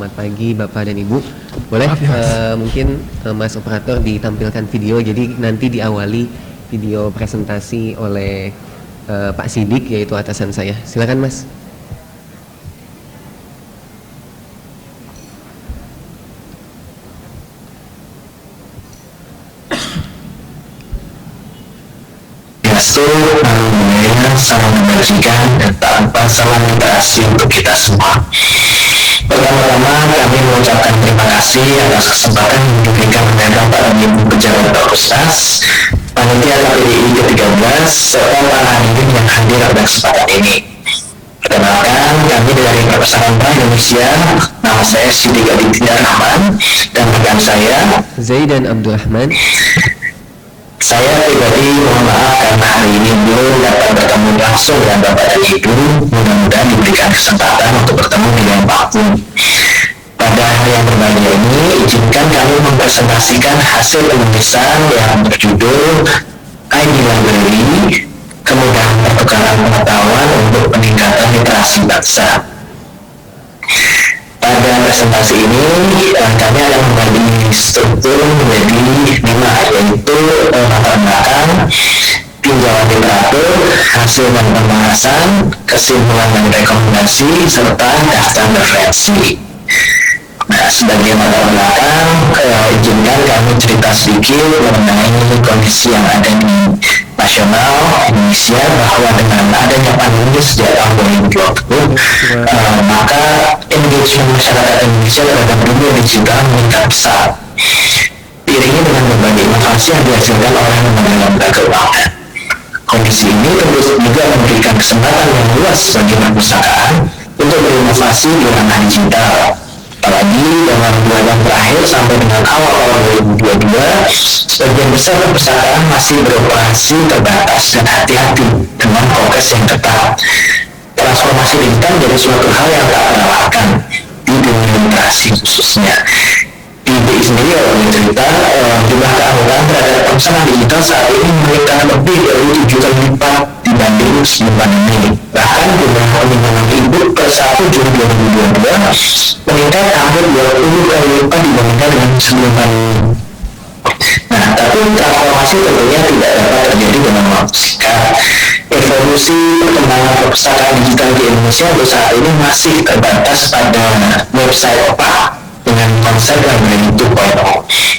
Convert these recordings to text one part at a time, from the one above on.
Selamat pagi Bapak dan Ibu. Boleh mungkin Mas Operator ditampilkan video, jadi nanti diawali video presentasi oleh Pak Sidik, yaitu atasan saya. Silakan Mas. Salam kebajikan dan tanpa salam interaksi untuk kita semua. Pertama-tama kami mengucapkan terima kasih atas kesempatan yang diberikan oleh Bapak dan Ibu Pejabat Bakusnas, Panitia KPDI ke-13, serta para hadirin yang hadir pada kesempatan ini. Perkenalkan, kami dari Perpustakaan Bank Indonesia. Nama saya Sidik Aditya Rahman dan rekan saya Zaidan Abdurrahman. Saya pribadi mohon maaf karena hari ini belum dapat bertemu langsung dengan Bapak dan Ibu. Mudah-mudahan diberikan kesempatan untuk bertemu di lain waktu. Pada hari yang berbahagia ini, izinkan kami mempresentasikan hasil penulisan yang berjudul ID Library, Kemudahan Pertukaran Pengetahuan untuk Peningkatan Literasi Bangsa. Pada presentasi ini, kami akan membagi struktur menjadi 5, yaitu latar belakang, tinjauan literatur, hasil dan pembahasan, kesimpulan dan rekomendasi, serta daftar referensi. Nah, sebagai latar belakang, izinkan kami cerita sedikit mengenai kondisi yang ada di nasional Indonesia, bahwa dengan adanya pandemi sejak tahun 2020, maka engagement masyarakat Indonesia terhadap dunia digital meningkat pesat. Diiringi dengan berbagai inovasi yang dihasilkan oleh lembaga keuangan. Kondisi ini tentu juga memberikan kesempatan yang luas bagi perpustakaan untuk berinovasi di ranah digital. Apalagi dalam bulan terakhir sampai dengan awal 2022, sebagian besar perpustakaan masih beroperasi terbatas dan hati-hati dengan prokes yang ketat. Transformasi digital menjadi suatu hal yang tak terelakkan di dunia literasi khususnya. Di BI sendiri cerita jumlah keanggotaan terhadap pemesanan digital saat ini meningkat lebih dari 7 kali lipat dibanding sebelum pandemi. Bahkan jumlah penjualan e-book per 1 Juni 2022 meningkat hampir 20 kali lipat dibandingkan dengan sebelum pandemi. Nah, tapi transformasi tentunya tidak dapat terjadi dalam waktu singkat. Evolusi perkembangan perpustakaan digital di Indonesia untuk saat ini masih terbatas pada website OPA dengan konsep library 2.0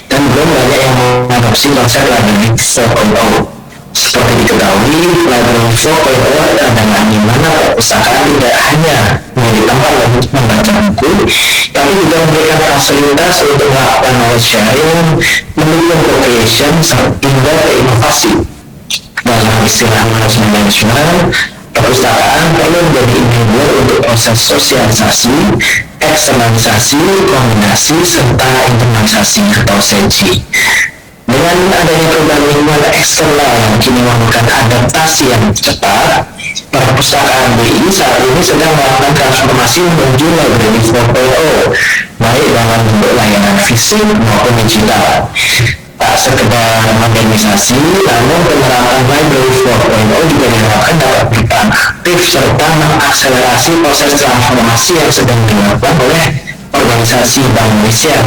dan belum banyak yang mengadopsi konsep library 4.0. Seperti diketahui, library 4.0 adalah di mana perpustakaan tidak hanya menjadi tempat untuk membaca buku, tapi juga memberikan fasilitas untuk melakukan knowledge sharing, mendukung co-creation, hingga inovasi. Dalam istilah management, perpustakaan perlu menjadi enabler untuk proses sosialisasi, eksternalisasi, kombinasi, serta internalisasi atau synergi. Dengan adanya perubahan lingkungan eksternal yang kini memerlukan adaptasi yang cepat, perpustakaan BI saat ini sedang melakukan transformasi menuju library 4.0, baik dalam bentuk layanan fisik maupun digital. Tak sekedar modernisasi, namun penerapan library 4.0 juga diharapkan dapat berperan aktif serta mengakselerasi proses transformasi yang sedang dilakukan oleh organisasi Bank Indonesia.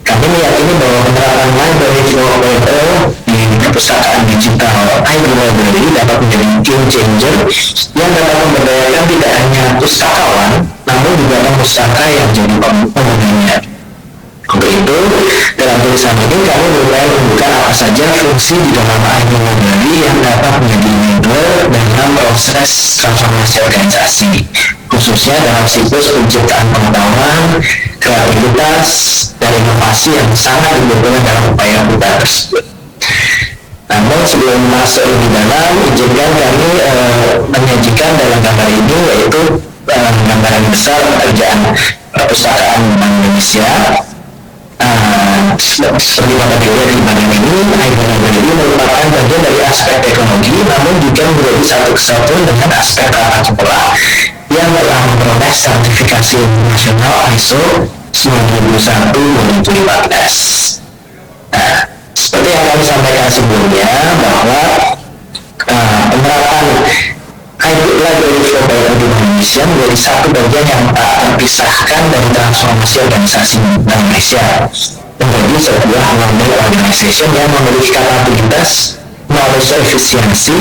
Kami meyakini bahwa penerapan library 4.0 di perpustakaan digital ID Library dapat menjadi game changer yang dapat memberdayakan tidak hanya pustakawan, namun juga pustaka yang jadi penggunanya. Untuk itu, dalam tulisan ini kami mulai membuka apa saja fungsi di dalam ID Library yang dapat menjadi enabler dalam proses transformasi organisasi, khususnya dalam siklus penciptaan pengetahuan, kreativitas, dan inovasi yang sangat dibutuhkan dalam upaya kita tersebut. Namun sebelum masuk lebih dalam, izinkan kami menyajikan dalam gambar ini, yaitu gambaran besar pekerjaan perpustakaan Bank Indonesia. Seperti pada dilihat di bagian ini, ID Library ini merupakan bagian dari aspek teknologi, namun juga menjadi satu kesatuan dengan aspek tata kelola yang telah memperoleh sertifikasi nasional ISO 9001-2015. Nah, seperti yang kami sampaikan sebelumnya, bahwa penerapan ID Library 4.0 di Indonesia menjadi satu bagian yang tak terpisahkan dari transformasi organisasi Bank Indonesia menjadi sebuah model organization yang memiliki kapabilitas, knowledge efisiensi,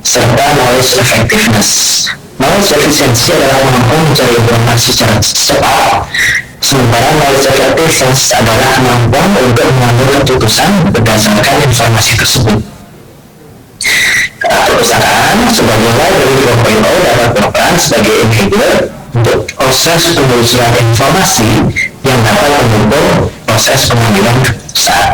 serta knowledge effectiveness. Knowledge efisiensi adalah kemampuan mencari informasi secara cepat, sementara knowledge effectiveness adalah kemampuan untuk mengambil keputusan berdasarkan informasi tersebut. Perpustakaan sebagai library 4.0 dapat berperan sebagai enabler untuk proses penelusuran informasi yang dapat mendukung proses pengambilan keputusan.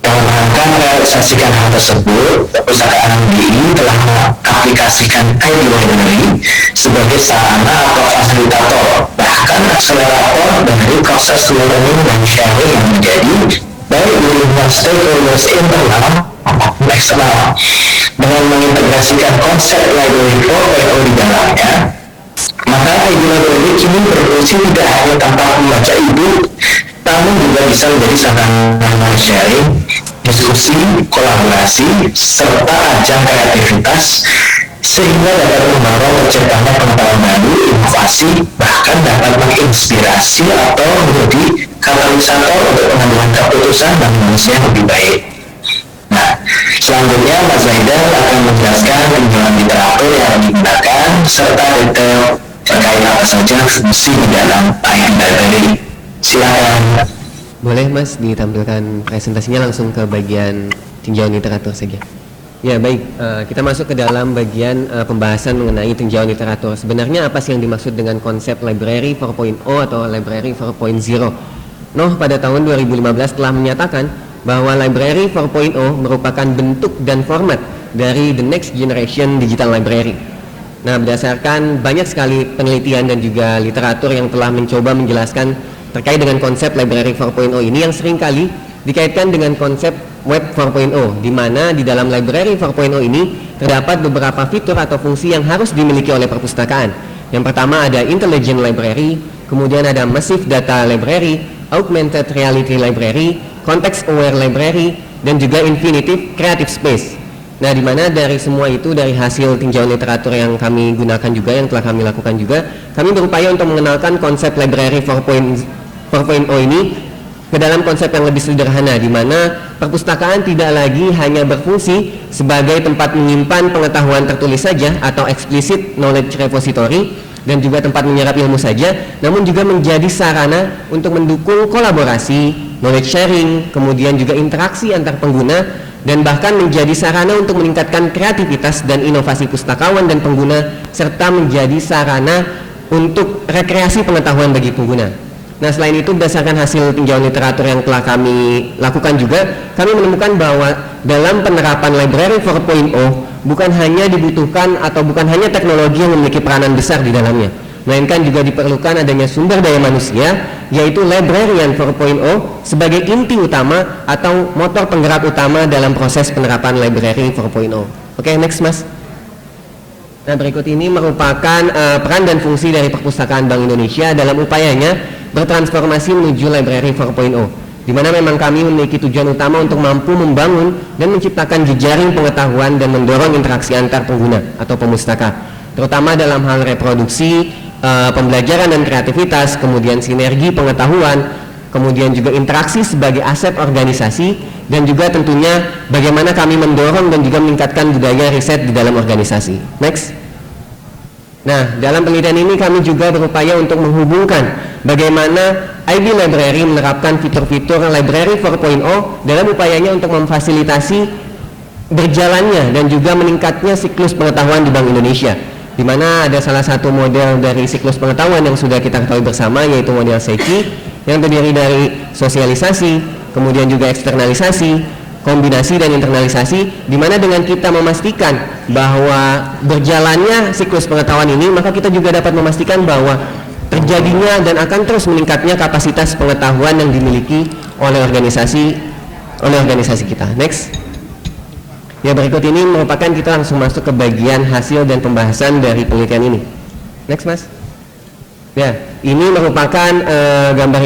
Dalam rangka merealisasikan hal tersebut, Perpustakaan BI telah mengaplikasikan ID Library sebagai sarana atau fasilitator, bahkan akselerator dari proses learning dan sharing yang menjadi baik di lingkungan stakeholders internal maupun eksternal. Dengan mengintegrasikan konsep Library 4.0 di dalamnya, maka ID Library kini berfungsi tidak hanya tanpa membaca e-book, namun juga bisa menjadi sarana sharing, diskusi, kolaborasi, serta ajang kreativitas, sehingga dapat mendorong terciptanya pengetahuan baru, inovasi, bahkan dapat menginspirasi atau menjadi katalisator untuk pengambilan keputusan dan manusia yang lebih baik. Nah, selanjutnya Mas Zaidal akan menjelaskan penjualan literatur yang digunakan serta detail terkait apa saja fungsi di dalam ID Library. Silakan. Boleh Mas ditampilkan presentasinya langsung ke bagian tinjauan literatur saja. Ya baik, kita masuk ke dalam bagian pembahasan mengenai tinjauan literatur. Sebenarnya apa sih yang dimaksud dengan konsep Library 4.0 atau Library 4.0? Noh pada tahun 2015 telah menyatakan bahwa Library 4.0 merupakan bentuk dan format dari the next generation digital library. Nah, berdasarkan banyak sekali penelitian dan juga literatur yang telah mencoba menjelaskan terkait dengan konsep Library 4.0 ini yang seringkali dikaitkan dengan konsep Web 4.0, di mana di dalam Library 4.0 ini terdapat beberapa fitur atau fungsi yang harus dimiliki oleh perpustakaan. Yang pertama ada Intelligent Library, kemudian ada Massive Data Library, Augmented Reality Library, Context Aware Library, dan juga Infinitive Creative Space. Nah, di mana dari semua itu, dari hasil tinjauan literatur yang kami gunakan juga, yang telah kami lakukan juga, kami berupaya untuk mengenalkan konsep Library 4.0 ini ke dalam konsep yang lebih sederhana, di mana perpustakaan tidak lagi hanya berfungsi sebagai tempat menyimpan pengetahuan tertulis saja atau explicit knowledge repository dan juga tempat menyerap ilmu saja, namun juga menjadi sarana untuk mendukung kolaborasi, knowledge sharing, kemudian juga interaksi antar pengguna, dan bahkan menjadi sarana untuk meningkatkan kreativitas dan inovasi pustakawan dan pengguna, serta menjadi sarana untuk rekreasi pengetahuan bagi pengguna. Nah, selain itu, berdasarkan hasil tinjauan literatur yang telah kami lakukan juga, kami menemukan bahwa dalam penerapan Library 4.0 bukan hanya dibutuhkan atau bukan hanya teknologi yang memiliki peranan besar di dalamnya, melainkan juga diperlukan adanya sumber daya manusia, yaitu Librarian 4.0 sebagai inti utama atau motor penggerak utama dalam proses penerapan Library 4.0. Oke, next Mas. Nah, berikut ini merupakan peran dan fungsi dari Perpustakaan Bank Indonesia dalam upayanya bertransformasi menuju Library 4.0, di mana memang kami memiliki tujuan utama untuk mampu membangun dan menciptakan jejaring pengetahuan dan mendorong interaksi antar pengguna atau pemustaka, terutama dalam hal reproduksi, pembelajaran dan kreativitas, kemudian sinergi pengetahuan, kemudian juga interaksi sebagai aset organisasi, dan juga tentunya bagaimana kami mendorong dan juga meningkatkan budaya riset di dalam organisasi. Next. Nah, dalam penelitian ini kami juga berupaya untuk menghubungkan bagaimana ID Library menerapkan fitur-fitur Library 4.0 dalam upayanya untuk memfasilitasi berjalannya dan juga meningkatnya siklus pengetahuan di Bank Indonesia, di mana ada salah satu model dari siklus pengetahuan yang sudah kita ketahui bersama, yaitu model Seki, yang terdiri dari sosialisasi, kemudian juga eksternalisasi, kombinasi dan internalisasi, di mana dengan kita memastikan bahwa berjalannya siklus pengetahuan ini, maka kita juga dapat memastikan bahwa terjadinya dan akan terus meningkatnya kapasitas pengetahuan yang dimiliki oleh organisasi kita. Next. Ya, berikut ini merupakan kita langsung masuk ke bagian hasil dan pembahasan dari penelitian ini. Next, Mas. Ya, ini merupakan gambar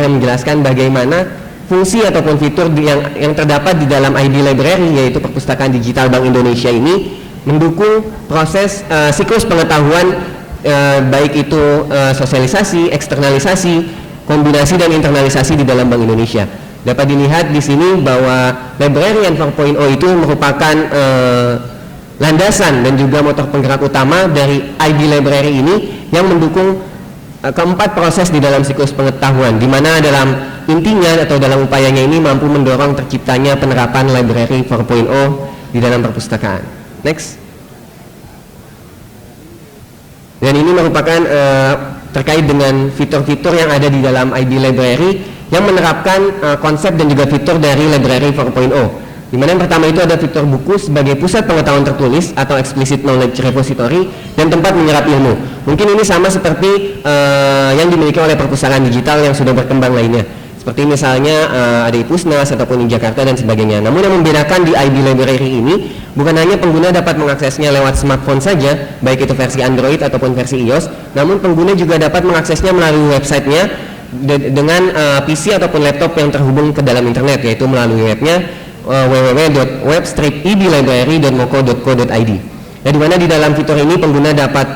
yang menjelaskan bagaimana fungsi ataupun fitur yang terdapat di dalam ID Library, yaitu Perpustakaan Digital Bank Indonesia ini mendukung proses siklus pengetahuan baik itu sosialisasi, eksternalisasi, kombinasi dan internalisasi di dalam Bank Indonesia. Dapat dilihat di sini bahwa Librarian 4.0 itu merupakan landasan dan juga motor penggerak utama dari IB Library ini yang mendukung keempat proses di dalam siklus pengetahuan, di mana dalam intinya atau dalam upayanya ini mampu mendorong terciptanya penerapan Library 4.0 di dalam perpustakaan. Next. Dan ini merupakan terkait dengan fitur-fitur yang ada di dalam IB Library yang menerapkan konsep dan juga fitur dari Library 4.0. Di mana yang pertama itu ada fitur buku sebagai pusat pengetahuan tertulis atau explicit knowledge repository dan tempat menyerap ilmu. Mungkin ini sama seperti yang dimiliki oleh perpustakaan digital yang sudah berkembang lainnya. Seperti misalnya ada di Pusnas ataupun di Jakarta dan sebagainya. Namun yang membedakan di IB Library ini bukan hanya pengguna dapat mengaksesnya lewat smartphone saja, baik itu versi Android ataupun versi iOS, namun pengguna juga dapat mengaksesnya melalui websitenya dengan PC ataupun laptop yang terhubung ke dalam internet, yaitu melalui webnya www.web-eblibrary.moko.co.id. Nah, di mana di dalam fitur ini pengguna dapat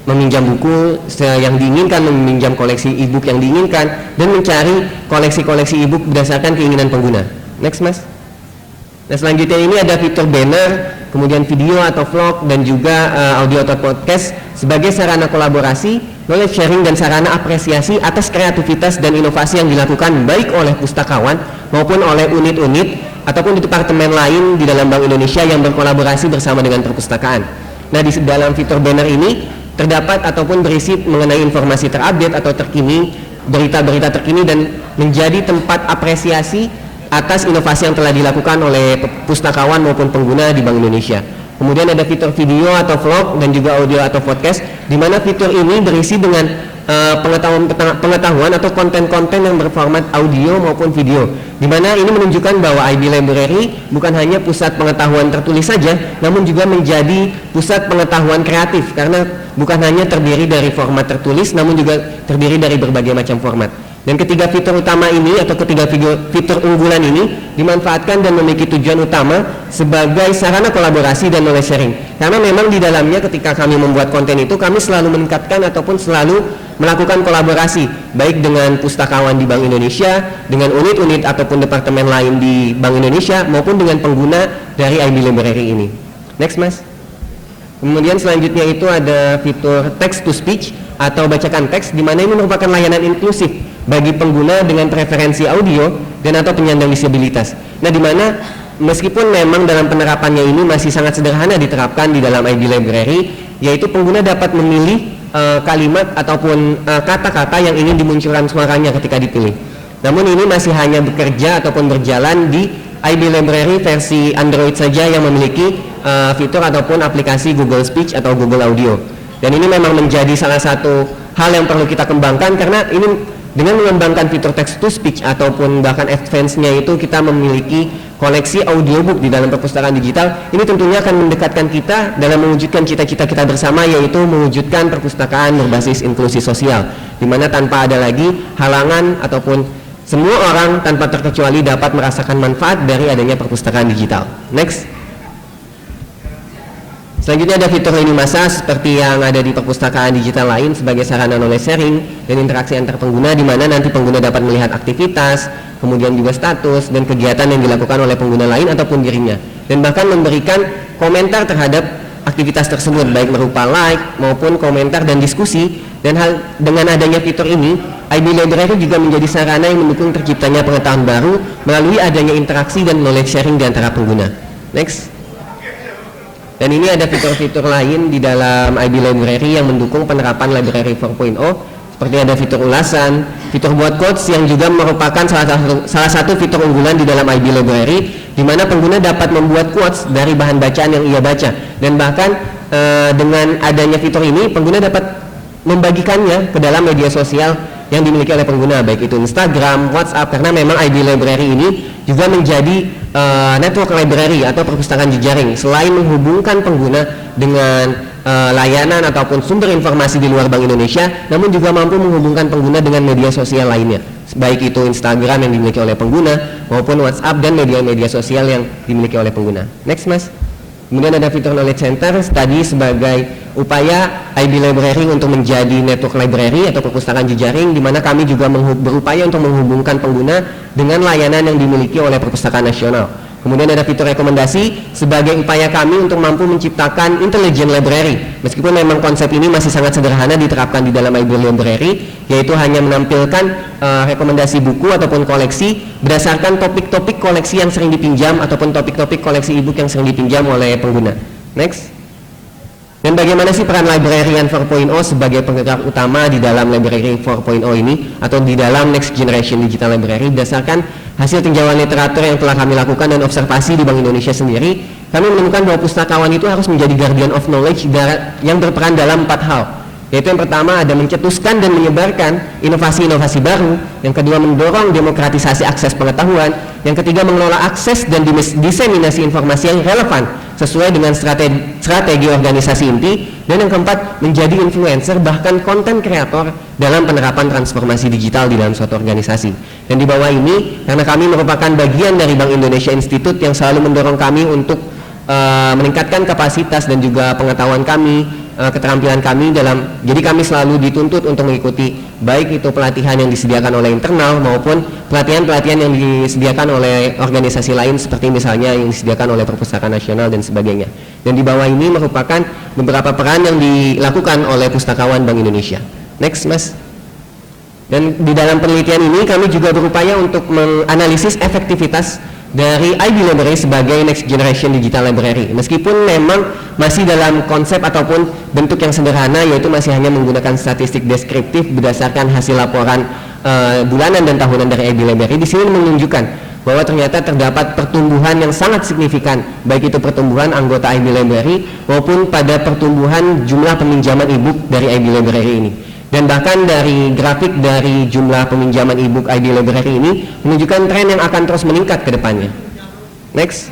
meminjam buku yang diinginkan, meminjam koleksi e-book yang diinginkan, dan mencari koleksi-koleksi e-book berdasarkan keinginan pengguna. Next, Mas. Nah, selanjutnya ini ada fitur banner, kemudian video atau vlog, dan juga audio atau podcast sebagai sarana kolaborasi, knowledge sharing, dan sarana apresiasi atas kreativitas dan inovasi yang dilakukan baik oleh pustakawan maupun oleh unit-unit ataupun di departemen lain di dalam Bank Indonesia yang berkolaborasi bersama dengan perpustakaan. Nah, di dalam fitur banner ini terdapat ataupun berisi mengenai informasi terupdate atau terkini, berita-berita terkini, dan menjadi tempat apresiasi atas inovasi yang telah dilakukan oleh pustakawan maupun pengguna di Bank Indonesia. Kemudian ada fitur video atau vlog dan juga audio atau podcast, di mana fitur ini berisi dengan pengetahuan atau konten-konten yang berformat audio maupun video, di mana ini menunjukkan bahwa IB Library bukan hanya pusat pengetahuan tertulis saja, namun juga menjadi pusat pengetahuan kreatif, karena bukan hanya terdiri dari format tertulis, namun juga terdiri dari berbagai macam format. Dan ketiga fitur utama ini atau ketiga fitur unggulan ini dimanfaatkan dan memiliki tujuan utama sebagai sarana kolaborasi dan knowledge sharing. Karena memang di dalamnya ketika kami membuat konten itu, kami selalu meningkatkan ataupun selalu melakukan kolaborasi baik dengan pustakawan di Bank Indonesia, dengan unit-unit ataupun departemen lain di Bank Indonesia, maupun dengan pengguna dari IB Library ini. Next, Mas. Kemudian selanjutnya itu ada fitur text to speech atau bacakan teks, di mana ini merupakan layanan inklusif bagi pengguna dengan preferensi audio dan atau penyandang disabilitas. Nah, di mana meskipun memang dalam penerapannya ini masih sangat sederhana diterapkan di dalam IB Library, yaitu pengguna dapat memilih kalimat ataupun kata-kata yang ingin dimunculkan suaranya ketika dipilih. Namun ini masih hanya bekerja ataupun berjalan di IB Library versi Android saja yang memiliki fitur ataupun aplikasi Google Speech atau Google Audio. Dan ini memang menjadi salah satu hal yang perlu kita kembangkan, karena ini dengan mengembangkan fitur text to speech ataupun bahkan advance-nya itu kita memiliki koleksi audiobook di dalam perpustakaan digital. Ini tentunya akan mendekatkan kita dalam mewujudkan cita-cita kita bersama, yaitu mewujudkan perpustakaan berbasis inklusi sosial, di mana tanpa ada lagi halangan ataupun semua orang tanpa terkecuali dapat merasakan manfaat dari adanya perpustakaan digital. Next. Selanjutnya ada fitur lini masa seperti yang ada di perpustakaan digital lain sebagai sarana knowledge sharing dan interaksi antar pengguna, di mana nanti pengguna dapat melihat aktivitas, kemudian juga status dan kegiatan yang dilakukan oleh pengguna lain ataupun dirinya, dan bahkan memberikan komentar terhadap aktivitas tersebut baik berupa like maupun komentar dan diskusi. Dan dengan adanya fitur ini, IB Library juga menjadi sarana yang mendukung terciptanya pengetahuan baru melalui adanya interaksi dan knowledge sharing di antara pengguna. Next. Dan ini ada fitur-fitur lain di dalam IB Library yang mendukung penerapan Library 4.0, seperti ada fitur ulasan, fitur buat quotes yang juga merupakan salah satu fitur unggulan di dalam IB Library, di mana pengguna dapat membuat quotes dari bahan bacaan yang ia baca, dan bahkan dengan adanya fitur ini pengguna dapat membagikannya ke dalam media sosial yang dimiliki oleh pengguna, baik itu Instagram, WhatsApp, karena memang IB Library ini juga menjadi network library atau perpustakaan jejaring. Selain menghubungkan pengguna dengan layanan ataupun sumber informasi di luar Bank Indonesia, namun juga mampu menghubungkan pengguna dengan media sosial lainnya, baik itu Instagram yang dimiliki oleh pengguna maupun WhatsApp dan media-media sosial yang dimiliki oleh pengguna. Next, Mas. Kemudian ada fitur Knowledge Center tadi sebagai upaya IB Library untuk menjadi network library atau perpustakaan jejaring, di mana kami juga berupaya untuk menghubungkan pengguna dengan layanan yang dimiliki oleh Perpustakaan Nasional. Kemudian ada fitur rekomendasi sebagai upaya kami untuk mampu menciptakan intelligent library. Meskipun memang konsep ini masih sangat sederhana diterapkan di dalam IB Library, yaitu hanya menampilkan rekomendasi buku ataupun koleksi berdasarkan topik-topik koleksi yang sering dipinjam ataupun topik-topik koleksi e-book yang sering dipinjam oleh pengguna. Next. Dan bagaimana sih peran Librarian 4.0 sebagai penggerak utama di dalam Library 4.0 ini atau di dalam Next Generation Digital Library? Berdasarkan hasil tinjauan literatur yang telah kami lakukan dan observasi di Bank Indonesia sendiri, kami menemukan bahwa pustakawan itu harus menjadi guardian of knowledge yang berperan dalam 4 hal. Yaitu yang pertama ada mencetuskan dan menyebarkan inovasi-inovasi baru, yang kedua mendorong demokratisasi akses pengetahuan, yang ketiga mengelola akses dan diseminasi informasi yang relevan sesuai dengan strategi organisasi inti, dan yang keempat menjadi influencer bahkan konten kreator dalam penerapan transformasi digital di dalam suatu organisasi. Dan di bawah ini, karena kami merupakan bagian dari Bank Indonesia Institute yang selalu mendorong kami untuk meningkatkan kapasitas dan juga pengetahuan kami, keterampilan kami jadi kami selalu dituntut untuk mengikuti baik itu pelatihan yang disediakan oleh internal maupun pelatihan-pelatihan yang disediakan oleh organisasi lain seperti misalnya yang disediakan oleh Perpustakaan Nasional dan sebagainya. Dan di bawah ini merupakan beberapa peran yang dilakukan oleh pustakawan Bank Indonesia. Next, Mas. Dan di dalam penelitian ini kami juga berupaya untuk menganalisis efektivitas dari IB Library sebagai Next Generation Digital Library. Meskipun memang masih dalam konsep ataupun bentuk yang sederhana, yaitu masih hanya menggunakan statistik deskriptif berdasarkan hasil laporan bulanan dan tahunan dari IB Library, di sini menunjukkan bahwa ternyata terdapat pertumbuhan yang sangat signifikan, baik itu pertumbuhan anggota IB Library maupun pada pertumbuhan jumlah peminjaman e-book dari IB Library ini. Dan bahkan dari grafik dari jumlah peminjaman e-book IB Library ini menunjukkan tren yang akan terus meningkat ke depannya. Next.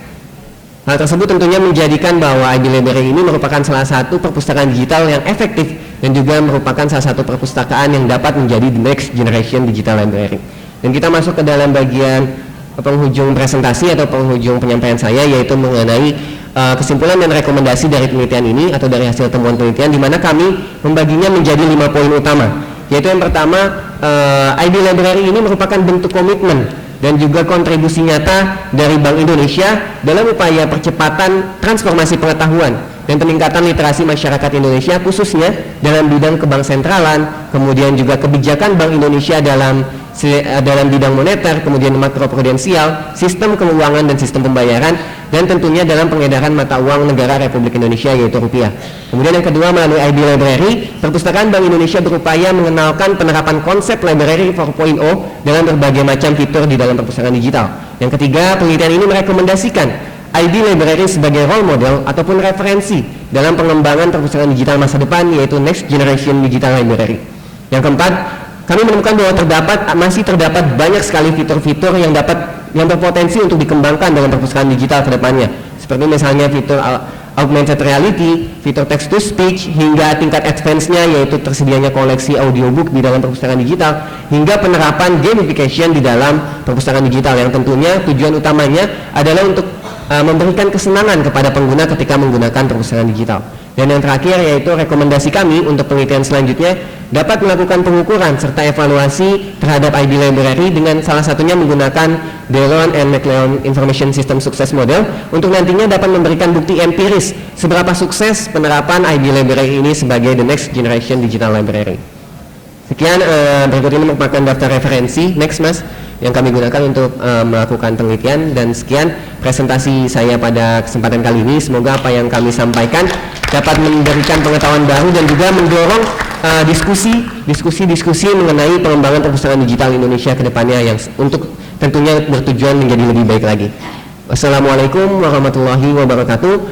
Hal tersebut tentunya menjadikan bahwa IB Library ini merupakan salah satu perpustakaan digital yang efektif dan juga merupakan salah satu perpustakaan yang dapat menjadi the next generation digital library. Dan kita masuk ke dalam bagian penghujung presentasi atau penghujung penyampaian saya, yaitu mengenai kesimpulan dan rekomendasi dari penelitian ini atau dari hasil temuan penelitian, di mana kami membaginya menjadi 5 poin utama. Yaitu yang pertama, IB Library ini merupakan bentuk komitmen dan juga kontribusi nyata dari Bank Indonesia dalam upaya percepatan transformasi pengetahuan dan peningkatan literasi masyarakat Indonesia, khususnya dalam bidang kebanksentralan, kemudian juga kebijakan Bank Indonesia dalam bidang moneter, kemudian makroprudensial, sistem keuangan dan sistem pembayaran, dan tentunya dalam pengedaran mata uang negara Republik Indonesia yaitu rupiah. Kemudian yang kedua, melalui IB Library, Perpustakaan Bank Indonesia berupaya mengenalkan penerapan konsep Library 4.0 dalam berbagai macam fitur di dalam perpustakaan digital. Yang ketiga, penelitian ini merekomendasikan IB Library sebagai role model ataupun referensi dalam pengembangan perpustakaan digital masa depan, yaitu Next Generation Digital Library. Yang keempat, kami menemukan bahwa masih terdapat banyak sekali fitur-fitur yang berpotensi untuk dikembangkan dalam perpustakaan digital ke depannya, seperti misalnya fitur augmented reality, fitur text to speech, hingga tingkat advance-nya yaitu tersedianya koleksi audiobook di dalam perpustakaan digital, hingga penerapan gamification di dalam perpustakaan digital yang tentunya tujuan utamanya adalah untuk memberikan kesenangan kepada pengguna ketika menggunakan perpustakaan digital. Dan yang terakhir yaitu rekomendasi kami untuk penelitian selanjutnya dapat melakukan pengukuran serta evaluasi terhadap IB Library dengan salah satunya menggunakan Delon and McLeod Information System Success Model untuk nantinya dapat memberikan bukti empiris seberapa sukses penerapan IB Library ini sebagai the next generation digital library. Sekian, berikut ini merupakan daftar referensi. Next, Mas, yang kami gunakan untuk melakukan penelitian. Dan sekian presentasi saya pada kesempatan kali ini. Semoga apa yang kami sampaikan dapat memberikan pengetahuan baru dan juga mendorong diskusi mengenai pengembangan perpustakaan digital Indonesia ke depannya yang untuk tentunya bertujuan menjadi lebih baik lagi. Wassalamualaikum warahmatullahi wabarakatuh.